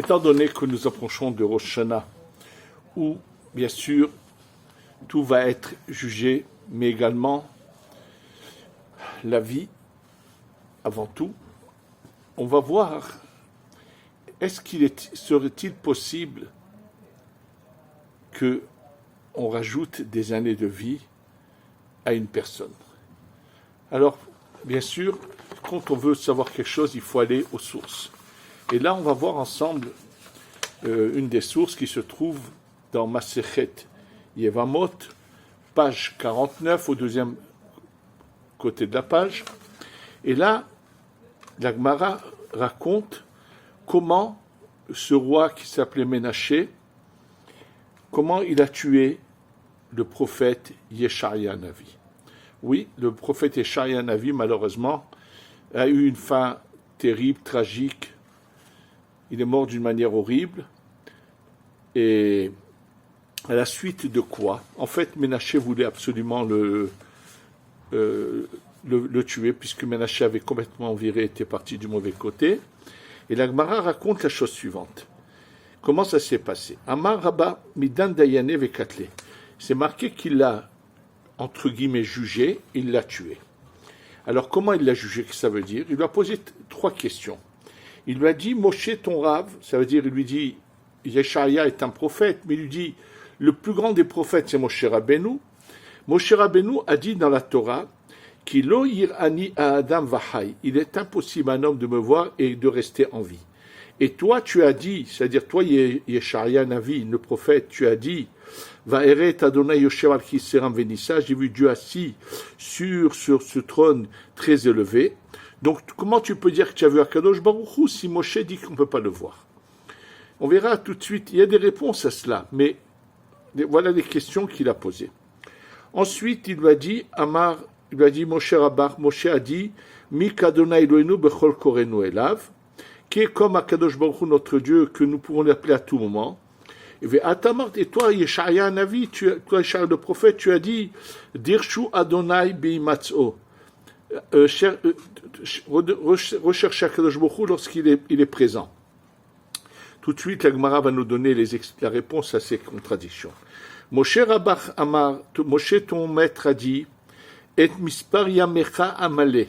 étant donné que nous approchons de Rosh Hashanah, où, bien sûr, tout va être jugé, mais également la vie, avant tout, on va voir, serait-il possible qu'on rajoute des années de vie à une personne? Alors, bien sûr, quand on veut savoir quelque chose, il faut aller aux sources. Et là, on va voir ensemble une des sources qui se trouve dans Masechet Yevamot, page 49, au deuxième côté de la page. Et là, la Gemara raconte comment ce roi qui s'appelait Ménaché, comment il a tué le prophète Yeshaïa Navi. Oui, le prophète Yeshaïa Navi, malheureusement, a eu une fin terrible, tragique. Il est mort d'une manière horrible. Et à la suite de quoi? En fait, Ménaché voulait absolument le tuer, puisque Ménaché avait complètement viré, était parti du mauvais côté. Et la Gemara raconte la chose suivante. Comment ça s'est passé? Amar Rabba Midan Dayane Vekatle. C'est marqué qu'il l'a, entre guillemets, jugé, il l'a tué. Alors, comment il l'a jugé? Qu'est-ce que ça veut dire? Il lui a posé 3 questions. Il lui a dit, Moshe, ton rave, ça veut dire, il lui dit, Yeshaïa est un prophète, mais il lui dit, le plus grand des prophètes, c'est Moshe Rabbeinu. Moshe Rabbeinu a dit dans la Torah, Kilo yir'ani Adam vahai. Il est impossible à un homme de me voir et de rester en vie. Et toi, tu as dit, c'est-à-dire toi, Yeshaïa Navi, le prophète, tu as dit, Va'eret Adonai Yoshev al Kiseram Venissa, j'ai vu Dieu assis sur ce trône très élevé. Donc, comment tu peux dire que tu as vu Akadosh Baruch Hu si Moshe dit qu'on ne peut pas le voir? On verra tout de suite, il y a des réponses à cela, mais voilà les questions qu'il a posées. Ensuite, il lui a dit, Moshe Rabbar, Moshe a dit, Mikadonai Eloheinu bechol korenu elav, qui est comme Akadosh Baruch Hu, notre Dieu, que nous pouvons l'appeler à tout moment. Et toi, Yeshaïa Navi, toi, Yeshaïa le prophète, tu as dit, Dirshu Adonai Beimatzo. Recherche Akadosh Baruch Hu lorsqu'il est présent. Tout de suite, la Gemara va nous donner la réponse à ces contradictions. Moshe Rabach Amar, Moshe ton maître a dit, Et mispar yamecha amale.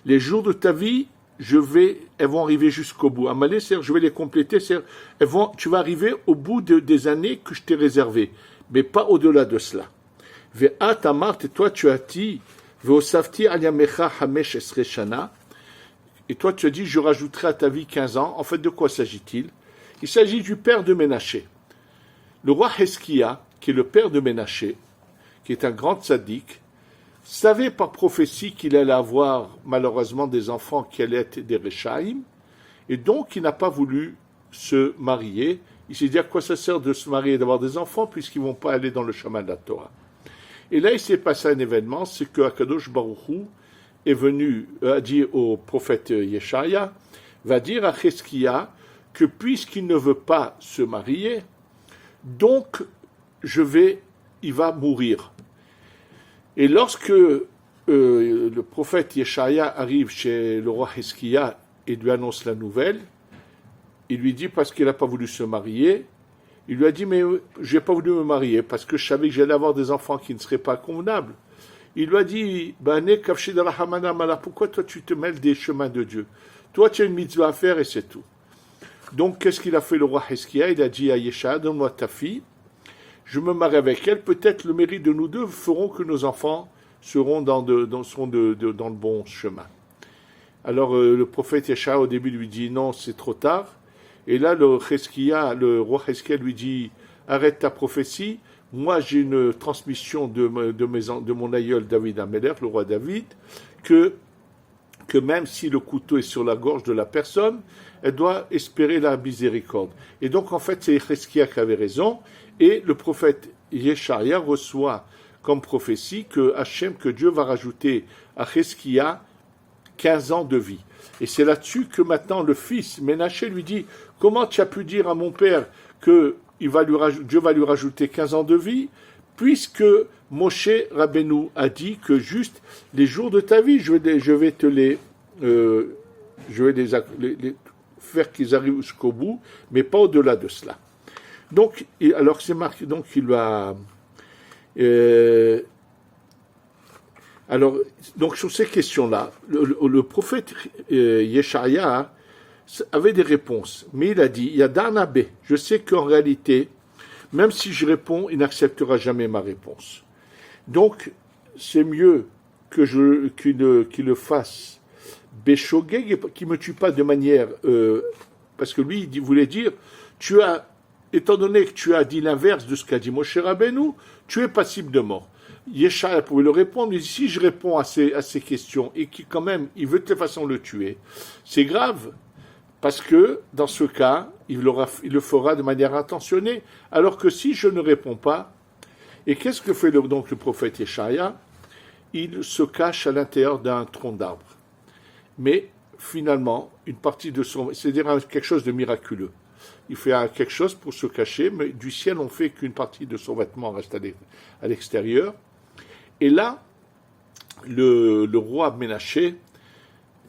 Les jours de ta vie, elles vont arriver jusqu'au bout. Amalé, c'est-à-dire, je vais les compléter, c'est-à-dire, tu vas arriver au bout des années que je t'ai réservées, mais pas au-delà de cela. Ve'at amart, et toi tu as dit, ve'osafti al yamecha hamesh esre shana, et toi tu as dit, je rajouterai à ta vie 15 ans. En fait, de quoi s'agit-il? Il s'agit du père de Ménaché. Le roi Heskia, qui est le père de Ménaché, qui est un grand tzaddik, savait par prophétie qu'il allait avoir malheureusement des enfants qui allaient être des Rechaïm, et donc il n'a pas voulu se marier. Il s'est dit à quoi ça sert de se marier et d'avoir des enfants puisqu'ils ne vont pas aller dans le chemin de la Torah. Et là il s'est passé un événement, c'est que Akadosh Baruch Hu est venu, a dit au prophète Yeshaïa, va dire à Cheskia que puisqu'il ne veut pas se marier, donc il va mourir. Et lorsque le prophète Yeshaïa arrive chez le roi Hizkia et lui annonce la nouvelle, il lui dit, parce qu'il n'a pas voulu se marier, il lui a dit, mais je n'ai pas voulu me marier parce que je savais que j'allais avoir des enfants qui ne seraient pas convenables. Il lui a dit, pourquoi toi tu te mêles des chemins de Dieu? Toi tu as une mitzvah à faire et c'est tout. Donc qu'est-ce qu'il a fait le roi Hizkia? Il a dit à Yeshaïa, donne-moi ta fille, je me marie avec elle, peut-être le mérite de nous deux feront que nos enfants seront dans le bon chemin. Alors le prophète Yeshaïa au début lui dit non, c'est trop tard. Et là le roi Hizkia lui dit arrête ta prophétie. Moi j'ai une transmission de mon aïeul David Améler, le roi David, que même si le couteau est sur la gorge de la personne, elle doit espérer la miséricorde. Et donc en fait c'est Hizkia qui avait raison. Et le prophète Yeshaïa reçoit comme prophétie que Dieu va rajouter à Hizkia 15 ans de vie. Et c'est là-dessus que maintenant le fils Ménaché lui dit, comment tu as pu dire à mon père que Dieu va lui rajouter 15 ans de vie, puisque Moshe Rabbeinu a dit que juste les jours de ta vie, je vais faire qu'ils arrivent jusqu'au bout, mais pas au-delà de cela. Donc, alors c'est marqué, donc il va... alors, donc sur ces questions-là, le prophète Yeshaïa avait des réponses, mais il a dit, il y a Darnabé, je sais qu'en réalité, même si je réponds, il n'acceptera jamais ma réponse. Donc, c'est mieux qu'il le fasse Béchogeg, qui ne me tue pas de manière... parce que lui, il voulait dire, étant donné que tu as dit l'inverse de ce qu'a dit Moshe Rabbeinu, tu es passible de mort. Yeshaïa pouvait le répondre, mais si je réponds à ces questions, et qui quand même, il veut de toute façon le tuer, c'est grave, parce que, dans ce cas, il le fera de manière intentionnée, alors que si je ne réponds pas, et qu'est-ce que fait donc le prophète Yeshaïa? Il se cache à l'intérieur d'un tronc d'arbre. Mais, finalement, une partie de c'est-à-dire quelque chose de miraculeux. Il fait quelque chose pour se cacher, mais du ciel, on fait qu'une partie de son vêtement reste à l'extérieur. Et là, le roi Ménaché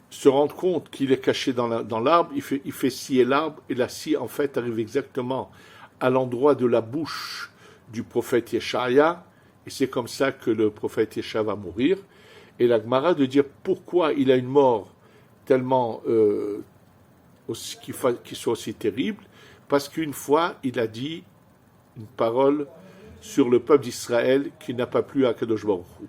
se rend compte qu'il est caché dans l'arbre, il fait scier l'arbre, et la scie, en fait, arrive exactement à l'endroit de la bouche du prophète Yeshaïa, et c'est comme ça que le prophète Yeshaïa va mourir. Et la Gemara de dire pourquoi il a une mort tellement qui soit aussi terrible, parce qu'une fois, il a dit une parole sur le peuple d'Israël qui n'a pas plu à Kadosh Baruch Hu.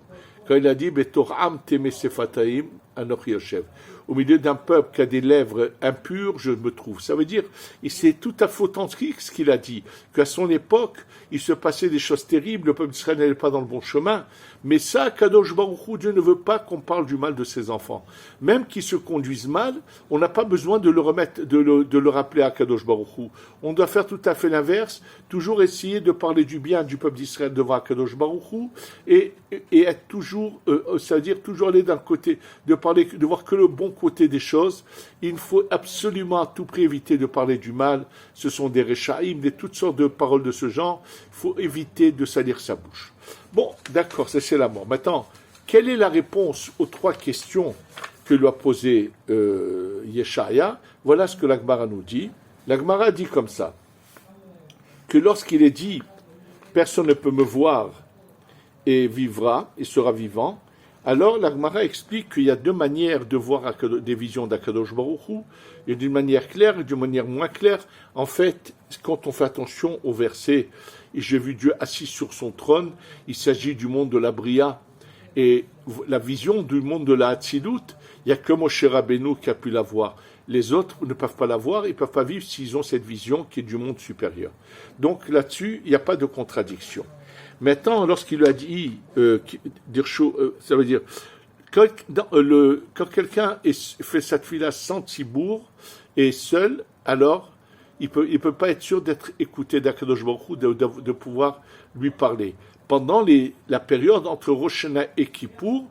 Quand il a dit « Betor'am teme sefataim anoch yoshev » au milieu d'un peuple qui a des lèvres impures, je me trouve. Ça veut dire, et c'est tout à fait authentique ce qu'il a dit, qu'à son époque, il se passait des choses terribles, le peuple d'Israël n'allait pas dans le bon chemin, mais ça, Kadosh Baruch Hu, Dieu ne veut pas qu'on parle du mal de ses enfants. Même qu'ils se conduisent mal, on n'a pas besoin de le rappeler à Kadosh Baruch Hu. On doit faire tout à fait l'inverse, toujours essayer de parler du bien du peuple d'Israël devant Kadosh Baruch Hu, et être toujours, c'est-à-dire toujours aller d'un côté, de voir que le bon côté des choses. Il faut absolument à tout prix éviter de parler du mal. Ce sont des réchaïm, toutes sortes de paroles de ce genre. Il faut éviter de salir sa bouche. Bon, d'accord, ça c'est la mort. Maintenant, quelle est la réponse aux trois questions que lui a posées Yeshaïa? Voilà ce que la Gemara nous dit. La Gemara dit comme ça, que lorsqu'il est dit « personne ne peut me voir et vivra, et sera vivant », alors la Gemara explique qu'il y a deux manières de voir des visions d'Akadosh Baruch Hu. Il y a d'une manière claire et d'une manière moins claire. En fait, quand on fait attention au verset « Et j'ai vu Dieu assis sur son trône », il s'agit du monde de la Bria. Et la vision du monde de la Hatzilut, il n'y a que Moshe Rabbeinu qui a pu la voir. Les autres ne peuvent pas la voir, ils ne peuvent pas vivre s'ils ont cette vision qui est du monde supérieur. Donc là-dessus, il n'y a pas de contradiction. Maintenant, lorsqu'il lui a dit, ça veut dire, quand quelqu'un fait sa tefila sans tzibour et seul, alors il peut pas être sûr d'être écouté d'Akadosh Baruch Hu, de pouvoir lui parler. Pendant la période entre Rosh Hashanah et Kippour,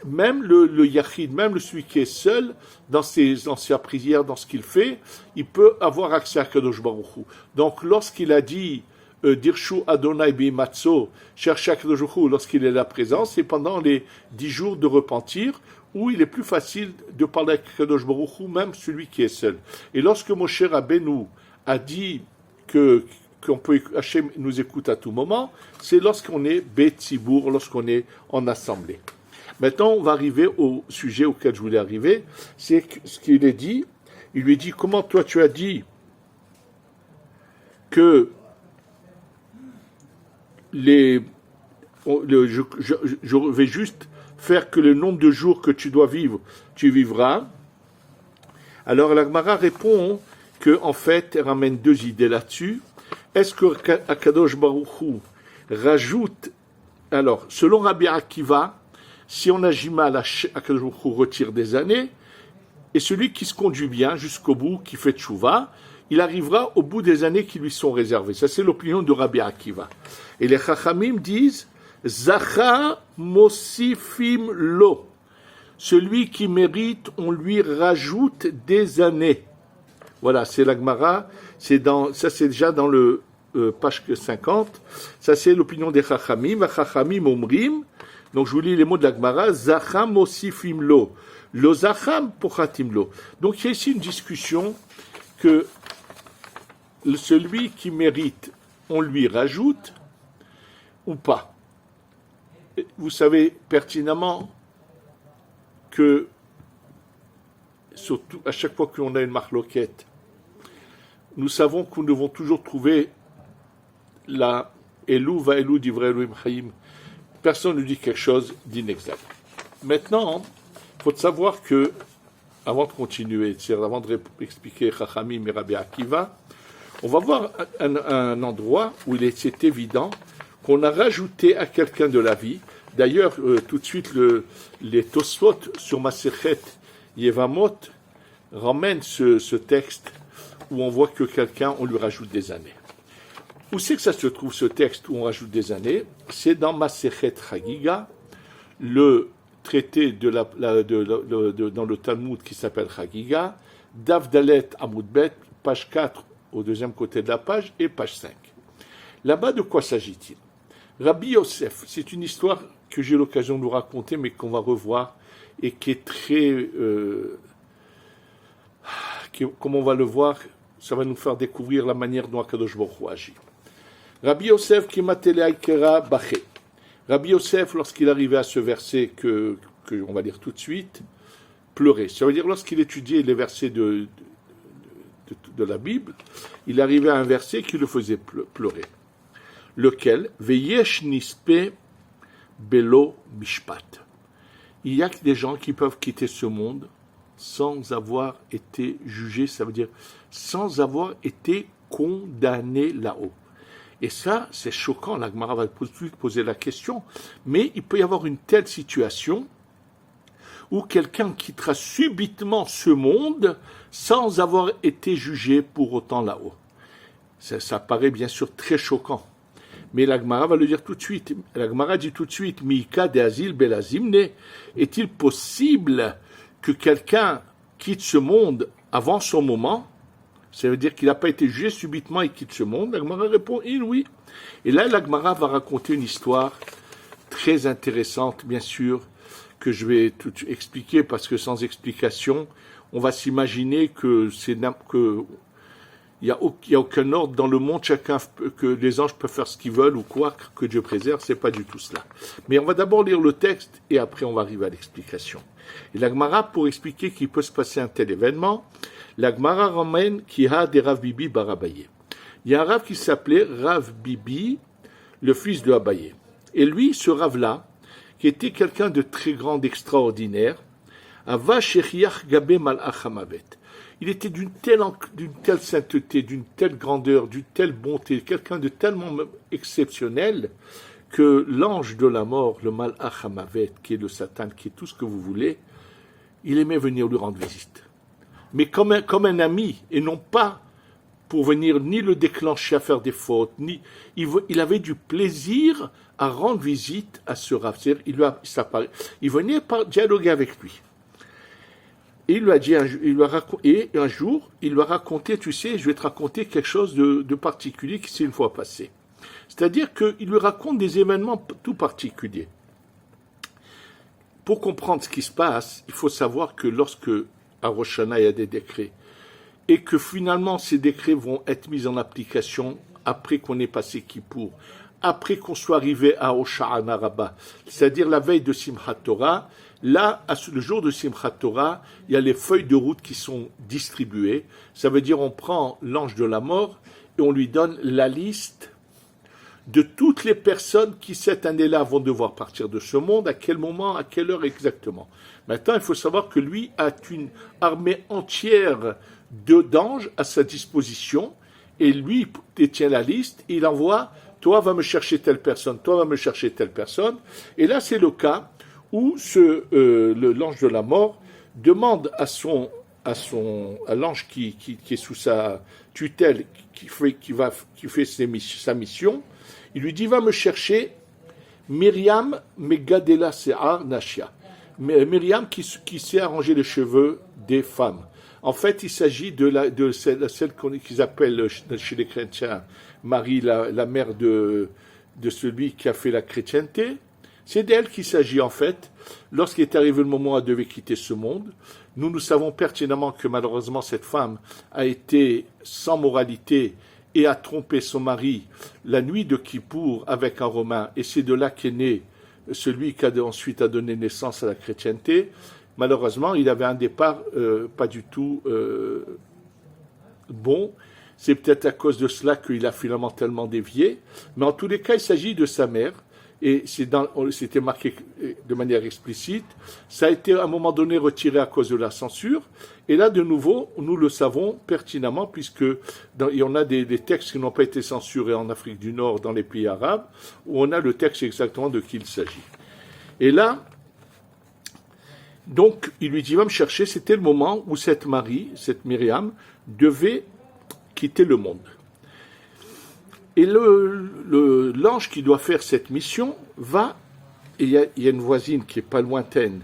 même le Yachid, même celui qui est seul, dans sa prière, dans ce qu'il fait, il peut avoir accès à Akadosh Baruch Hu. Donc lorsqu'il a dit Dirshu Adonai Bimatso, chercher Akadosh Baruch Hu lorsqu'il est là présent, c'est pendant les 10 jours de repentir, où il est plus facile de parler avec Akadosh Baruch Hu, même celui qui est seul. Et lorsque Moshe Rabbeinu a dit Hachem nous écoute à tout moment, c'est lorsqu'on est Betzibour, lorsqu'on est en assemblée. Maintenant, on va arriver au sujet auquel je voulais arriver, c'est ce qu'il est dit. Il lui dit, comment toi tu as dit que je vais juste faire que le nombre de jours que tu dois vivre, tu vivras. Alors la Gemara répond que en fait, elle ramène deux idées là-dessus. Est-ce que Akadosh Baruch Hu rajoute, alors selon Rabbi Akiva, si on agit mal, Akadosh Baruch Hu retire des années, et celui qui se conduit bien jusqu'au bout, qui fait tchouva, il arrivera au bout des années qui lui sont réservées. Ça, c'est l'opinion de Rabbi Akiva. Et les Chachamim disent Zacha Mosifim Lo. Celui qui mérite, on lui rajoute des années. Voilà, c'est la Gemara. Ça, c'est déjà dans le page 50. Ça, c'est l'opinion des Chachamim. Chachamim Omrim Donc je vous lis les mots de la Gemara, Zacham osifim lo, lo zacham pochatim lo. Donc il y a ici une discussion que celui qui mérite, on lui rajoute ou pas. Vous savez pertinemment que, surtout à chaque fois qu'on a une marloquette, nous savons que nous devons toujours trouver la Elou va Elou d'Ivra Elohim Chaim. Personne ne dit quelque chose d'inexact. Maintenant, il faut savoir que, avant de continuer, c'est-à-dire avant d'expliquer Chachamim et Rabbi Akiva, on va voir un endroit où c'est évident qu'on a rajouté à quelqu'un de la vie. D'ailleurs, tout de suite, les Tosfot sur Masechet Yevamot ramènent ce texte où on voit que quelqu'un, on lui rajoute des années. Où c'est que ça se trouve, ce texte où on rajoute des années? C'est dans Masechet Chagiga, le traité dans le Talmud qui s'appelle Chagiga, Daf Dalet Amud Bet, page 4 au deuxième côté de la page, et page 5. Là-bas, de quoi s'agit-il? Rabbi Yosef, c'est une histoire que j'ai l'occasion de vous raconter, mais qu'on va revoir, et qui est très... comme on va le voir, ça va nous faire découvrir la manière dont Akadosh Baruch Hu agit. Rabbi Yosef qui matele aikera baché. Rabbi Yosef, lorsqu'il arrivait à ce verset que on va lire tout de suite, pleurait. Ça veut dire lorsqu'il étudiait les versets de la Bible, il arrivait à un verset qui le faisait pleurer. Lequel? Veyesh nispe belo mishpat. Il y a que des gens qui peuvent quitter ce monde sans avoir été jugés, ça veut dire sans avoir été condamnés là-haut. Et ça, c'est choquant, la Gemara va poser la question, mais il peut y avoir une telle situation où quelqu'un quittera subitement ce monde sans avoir été jugé pour autant là-haut. Ça paraît bien sûr très choquant, mais la Gemara va le dire tout de suite. La Gemara dit tout de suite, Mika de Azil Belazimne, est-il possible que quelqu'un quitte ce monde avant son moment? Ça veut dire qu'il n'a pas été jugé subitement et quitte ce monde. La Gemara répond oui. Et là, la Gemara va raconter une histoire très intéressante, bien sûr, que je vais tout expliquer, parce que sans explication, on va s'imaginer que il n'y a aucun ordre dans le monde, que les anges peuvent faire ce qu'ils veulent ou quoi, que Dieu préserve, c'est pas du tout cela. Mais on va d'abord lire le texte et après on va arriver à l'explication. Et la Gemara, pour expliquer qu'il peut se passer un tel événement, la Gemara ramène qui a des Rav Bibi bar Abaye. Il y a un Rav qui s'appelait Rav Bibi, le fils de Abaye. Et lui, ce Rav-là, qui était quelqu'un de très grand, d'extraordinaire, Ava Shechiach Gabe Malach Hamavet. Il était d'une telle sainteté, d'une telle grandeur, d'une telle bonté, quelqu'un de tellement exceptionnel que l'ange de la mort, le Malach Hamavet, qui est le Satan, qui est tout ce que vous voulez, il aimait venir lui rendre visite. Mais comme un ami, et non pas pour venir ni le déclencher à faire des fautes, il avait du plaisir à rendre visite à ce Rav. Il venait dialoguer avec lui. Et il lui a dit, un jour, il lui a raconté, tu sais, je vais te raconter quelque chose de particulier qui s'est une fois passé. C'est-à-dire qu'il lui raconte des événements tout particuliers. Pour comprendre ce qui se passe, il faut savoir que lorsque à Rosh Hashanah, il y a des décrets, et que finalement ces décrets vont être mis en application après qu'on ait passé Kippour, après qu'on soit arrivé à Hosha'ana Rabbah, c'est-à-dire la veille de Simchat Torah. Là, le jour de Simchat Torah, il y a les feuilles de route qui sont distribuées. Ça veut dire on prend l'ange de la mort et on lui donne la liste de toutes les personnes qui cette année-là vont devoir partir de ce monde, à quel moment, à quelle heure exactement. Maintenant, il faut savoir que lui a une armée entière d'anges à sa disposition, et lui détient la liste, et il envoie, toi va me chercher telle personne, toi va me chercher telle personne, et là c'est le cas où l'ange de la mort demande à l'ange qui est sous sa tutelle, qui fait sa mission, il lui dit, va me chercher Myriam Megadela Se'ar Nashia. Myriam qui sait arranger les cheveux des femmes. En fait, il s'agit de celle qu'ils appellent chez les chrétiens Marie, la mère de celui qui a fait la chrétienté. C'est d'elle qu'il s'agit en fait. Lorsqu'il est arrivé le moment où elle devait quitter ce monde, nous savons pertinemment que malheureusement cette femme a été sans moralité et a trompé son mari la nuit de Kippour avec un Romain, et c'est de là qu'est né celui qui ensuite a donné naissance à la chrétienté. Malheureusement, il avait un départ pas du tout bon. C'est peut-être à cause de cela qu'il a finalement tellement dévié. Mais en tous les cas, il s'agit de sa mère. Et c'était marqué de manière explicite. Ça a été à un moment donné retiré à cause de la censure. Et là, de nouveau, nous le savons pertinemment, puisque il y en a des textes qui n'ont pas été censurés en Afrique du Nord, dans les pays arabes, où on a le texte exactement de qui il s'agit. Et là, donc, il lui dit, va me chercher. C'était le moment où cette Myriam, devait quitter le monde. Et l'ange qui doit faire cette mission va, et il y a une voisine qui est pas lointaine,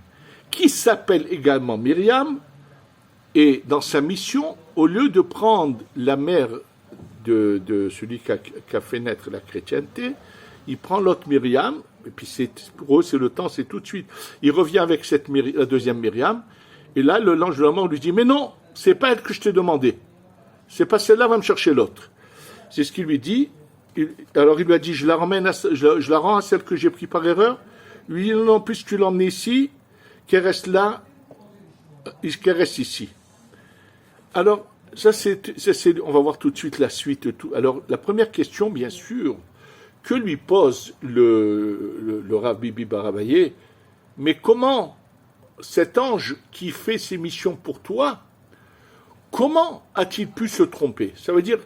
qui s'appelle également Myriam, et dans sa mission, au lieu de prendre la mère de celui qui a fait naître la chrétienté, il prend l'autre Myriam, et puis pour eux c'est le temps, c'est tout de suite. Il revient avec la deuxième Myriam, et là l'ange de la mort lui dit, mais non, c'est pas elle que je t'ai demandé, c'est pas celle-là, va me chercher l'autre. C'est ce qu'il lui dit. Alors il lui a dit, je la rends à celle que j'ai prise par erreur. Il lui dit, non, puisque tu l'as emmenée ici, qu'elle reste là, qu'elle reste ici. Alors, on va voir tout de suite la suite. Alors, la première question, bien sûr, que lui pose le Rav Bibi Barabaye, mais comment cet ange qui fait ses missions pour toi, comment a-t-il pu se tromper? Ça veut dire,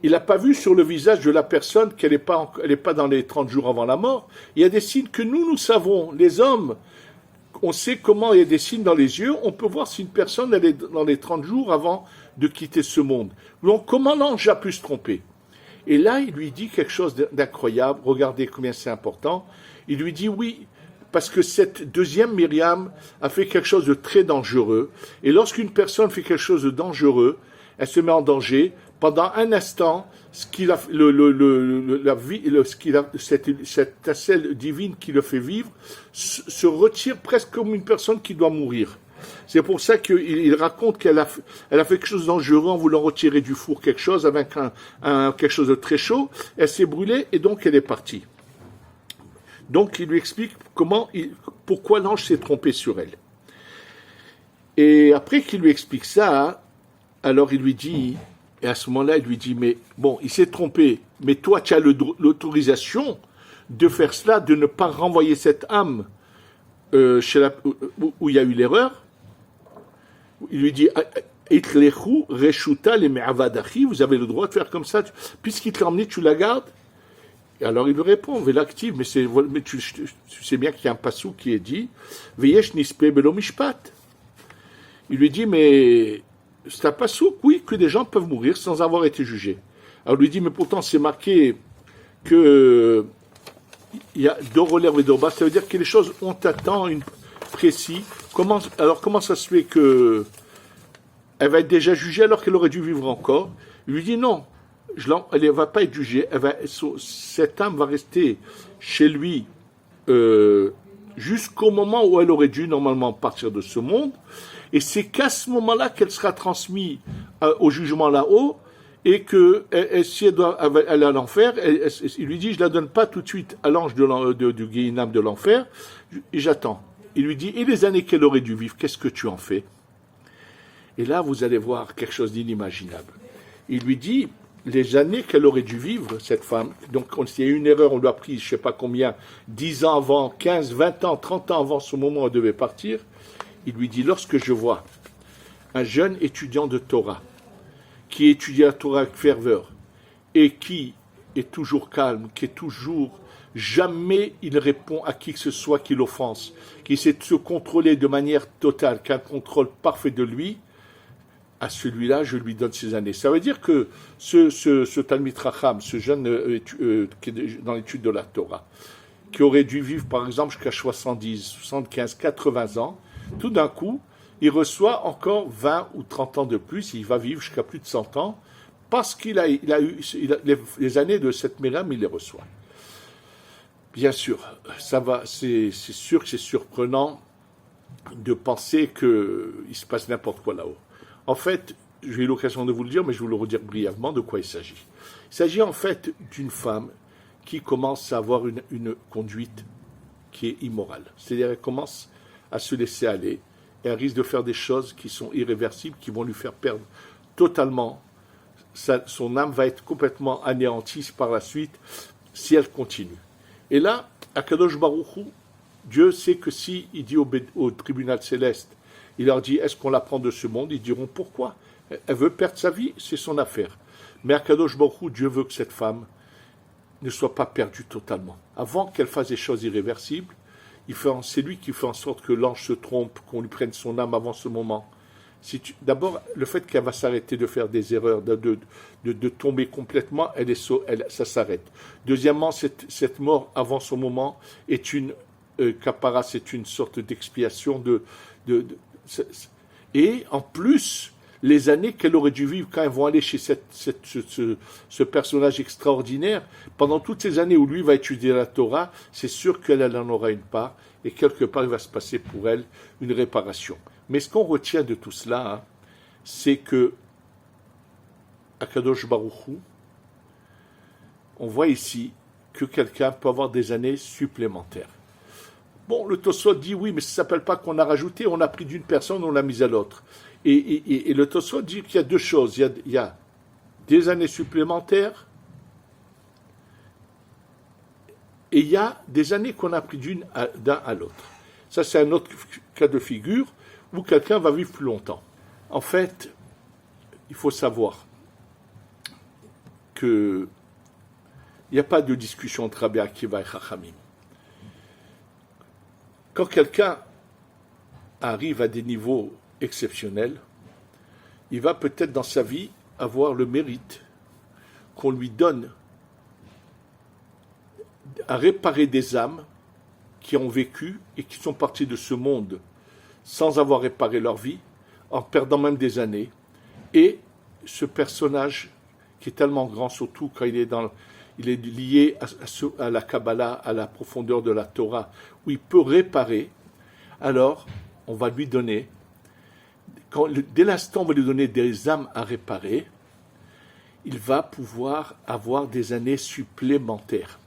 il n'a pas vu sur le visage de la personne qu'elle n'est pas dans les 30 jours avant la mort. Il y a des signes que nous savons, les hommes, on sait comment il y a des signes dans les yeux, on peut voir si une personne elle est dans les 30 jours avant de quitter ce monde. Donc comment l'ange a pu se tromper? Et là, il lui dit quelque chose d'incroyable, regardez combien c'est important. Il lui dit oui, parce que cette deuxième Myriam a fait quelque chose de très dangereux, et lorsqu'une personne fait quelque chose de dangereux, elle se met en danger. Pendant un instant, cette étincelle divine qui le fait vivre se retire presque comme une personne qui doit mourir. C'est pour ça qu'il raconte qu'elle a fait quelque chose de dangereux en voulant retirer du four quelque chose avec quelque chose de très chaud. Elle s'est brûlée et donc elle est partie. Donc il lui explique pourquoi l'ange s'est trompé sur elle. Et après qu'il lui explique ça, alors il lui dit... Et à ce moment-là, il lui dit, mais bon, il s'est trompé, mais toi, tu as l'autorisation de faire cela, de ne pas renvoyer cette âme où il y a eu l'erreur. Il lui dit, vous avez le droit de faire comme ça, puisqu'il te l'a emmené, tu la gardes. Et alors il lui répond, l'active, mais tu sais bien qu'il y a un passou qui est dit, Veyesh nispe belo mishpat. Il lui dit, mais... c'est un passouk, oui, que des gens peuvent mourir sans avoir été jugés. Alors il lui dit, mais pourtant c'est marqué que il y a d'orolère et d'orba, ça veut dire que les choses ont un temps précis. Alors comment ça se fait que elle va être déjà jugée alors qu'elle aurait dû vivre encore? Il lui dit non, elle ne va pas être jugée, cette âme va rester chez lui jusqu'au moment où elle aurait dû normalement partir de ce monde. Et c'est qu'à ce moment-là qu'elle sera transmise au jugement là-haut, et que si elle doit aller à l'enfer, il lui dit, je ne la donne pas tout de suite à l'ange du Guéhinam de l'enfer, et j'attends. Il lui dit, et les années qu'elle aurait dû vivre, qu'est-ce que tu en fais? Et là, vous allez voir quelque chose d'inimaginable. Il lui dit, les années qu'elle aurait dû vivre, cette femme, donc s'il y a eu une erreur, on lui a pris, je ne sais pas combien, 10 ans avant, 15, 20 ans, 30 ans avant ce moment où elle devait partir. Il lui dit, lorsque je vois un jeune étudiant de Torah, qui étudie la Torah avec ferveur, et qui est toujours calme, qui est toujours, jamais il répond à qui que ce soit qui l'offense, qui essaie de se contrôler de manière totale, qui a un contrôle parfait de lui, à celui-là, je lui donne ses années. Ça veut dire que ce Talmid Racham, ce jeune qui est dans l'étude de la Torah, qui aurait dû vivre, par exemple, jusqu'à 70, 75, 80 ans, tout d'un coup, il reçoit encore 20 ou 30 ans de plus, il va vivre jusqu'à plus de 100 ans, parce qu'il a eu les années de cette Myriam, il les reçoit. Bien sûr, c'est sûr que c'est surprenant de penser qu'il se passe n'importe quoi là-haut. En fait, j'ai eu l'occasion de vous le dire, mais je vais vous le redire brièvement de quoi il s'agit. Il s'agit en fait d'une femme qui commence à avoir une conduite qui est immorale. C'est-à-dire, elle commence à se laisser aller et elle risque de faire des choses qui sont irréversibles, qui vont lui faire perdre totalement. Son âme va être complètement anéantie par la suite si elle continue. Et là, Akadosh Baruch Hu, Dieu sait que si il dit au tribunal céleste, il leur dit, est-ce qu'on la prend de ce monde? Ils diront, pourquoi? Elle veut perdre sa vie, c'est son affaire. Mais Akadosh Baruch Hu, Dieu veut que cette femme ne soit pas perdue totalement. Avant qu'elle fasse des choses irréversibles, c'est lui qui fait en sorte que l'ange se trompe, qu'on lui prenne son âme avant ce moment. D'abord, le fait qu'elle va s'arrêter de faire des erreurs, de tomber complètement, ça s'arrête. Deuxièmement, cette mort avant son moment est une capara, c'est une sorte d'expiation et en plus, les années qu'elle aurait dû vivre quand elles vont aller chez ce personnage extraordinaire, pendant toutes ces années où lui va étudier la Torah, c'est sûr qu'elle en aura une part, et quelque part il va se passer pour elle une réparation. Mais ce qu'on retient de tout cela, c'est que Akadosh Baruch Hu, on voit ici que quelqu'un peut avoir des années supplémentaires. Bon, le Tosfot dit oui, mais ça ne s'appelle pas qu'on a rajouté, on a pris d'une personne, on l'a mise à l'autre. Et le Tosfot dit qu'il y a deux choses. Il y a des années supplémentaires et il y a des années qu'on a pris d'un à l'autre. Ça, c'est un autre cas de figure où quelqu'un va vivre plus longtemps. En fait, il faut savoir qu'il n'y a pas de discussion entre Rabbi Akiva et Chachamim. Quand quelqu'un arrive à des niveaux exceptionnels, il va peut-être dans sa vie avoir le mérite qu'on lui donne à réparer des âmes qui ont vécu et qui sont parties de ce monde sans avoir réparé leur vie, en perdant même des années. Et ce personnage qui est tellement grand, surtout quand il est lié à la Kabbalah, à la profondeur de la Torah, où il peut réparer, alors on va lui donner, dès l'instant où on va lui donner des âmes à réparer, il va pouvoir avoir des années supplémentaires.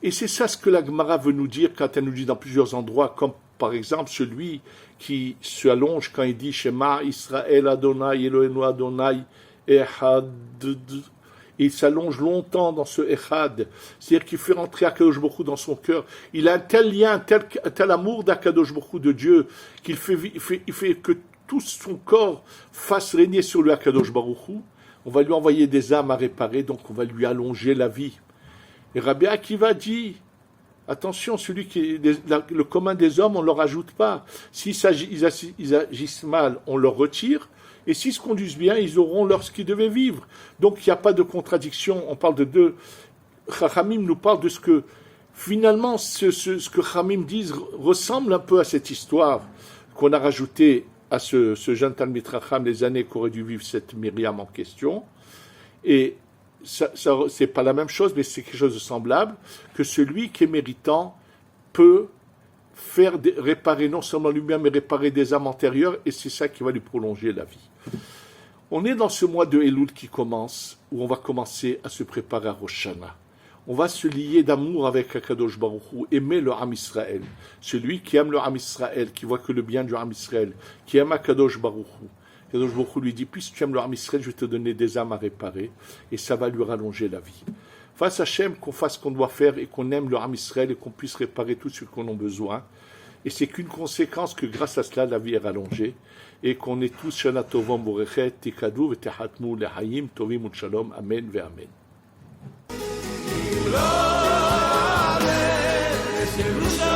Et c'est ça ce que la Gemara veut nous dire quand elle nous dit dans plusieurs endroits, comme par exemple celui qui se allonge quand il dit Shema Israël Adonai Eloheinu Adonai Echad. Il s'allonge longtemps dans ce Echad, c'est-à-dire qu'il fait rentrer Akadosh Baruch Hu dans son cœur. Il a un tel lien, un tel amour d'Akadosh Baruch Hu de Dieu, qu'il fait que tout son corps fasse régner sur lui Akadosh Baruch Hu. On va lui envoyer des âmes à réparer, donc on va lui allonger la vie. Et Rabbi Akiva dit, attention, celui qui est le commun des hommes, on ne leur ajoute pas. S'ils agissent mal, on leur retire. Et s'ils se conduisent bien, ils auront ce qu'ils devaient vivre. Donc il n'y a pas de contradiction. On parle de deux. Chachamim nous parle de ce que, finalement, ce que Chachamim disent ressemble un peu à cette histoire qu'on a rajoutée à ce jeune Talmid Chacham les années qu'aurait dû vivre cette Myriam en question. Et ça c'est pas la même chose, mais c'est quelque chose de semblable, que celui qui est méritant peut réparer non seulement lui-même, mais réparer des âmes antérieures, et c'est ça qui va lui prolonger la vie. On est dans ce mois de Elul qui commence, où on va commencer à se préparer à Rosh Hashanah. On va se lier d'amour avec Akadosh Baruch Hu, aimer le Ham Israël. Celui qui aime le Ham Israël, qui voit que le bien du Ham Israël, qui aime Akadosh Baruch Hu. Akadosh Baruch Hu lui dit, puisque tu aimes le Ham Israël, je vais te donner des âmes à réparer, et ça va lui rallonger la vie. Face à Hachem, qu'on fasse ce qu'on doit faire, et qu'on aime le Ham Israël, et qu'on puisse réparer tout ce qu'on a besoin. Et c'est qu'une conséquence que grâce à cela, la vie est rallongée, et qu'on est tous Shana Tovom Borechet, Tikadou, Vetehatmu, Lehayim, Tovim, Shalom, Amen, Ve Amen. Jerusalem.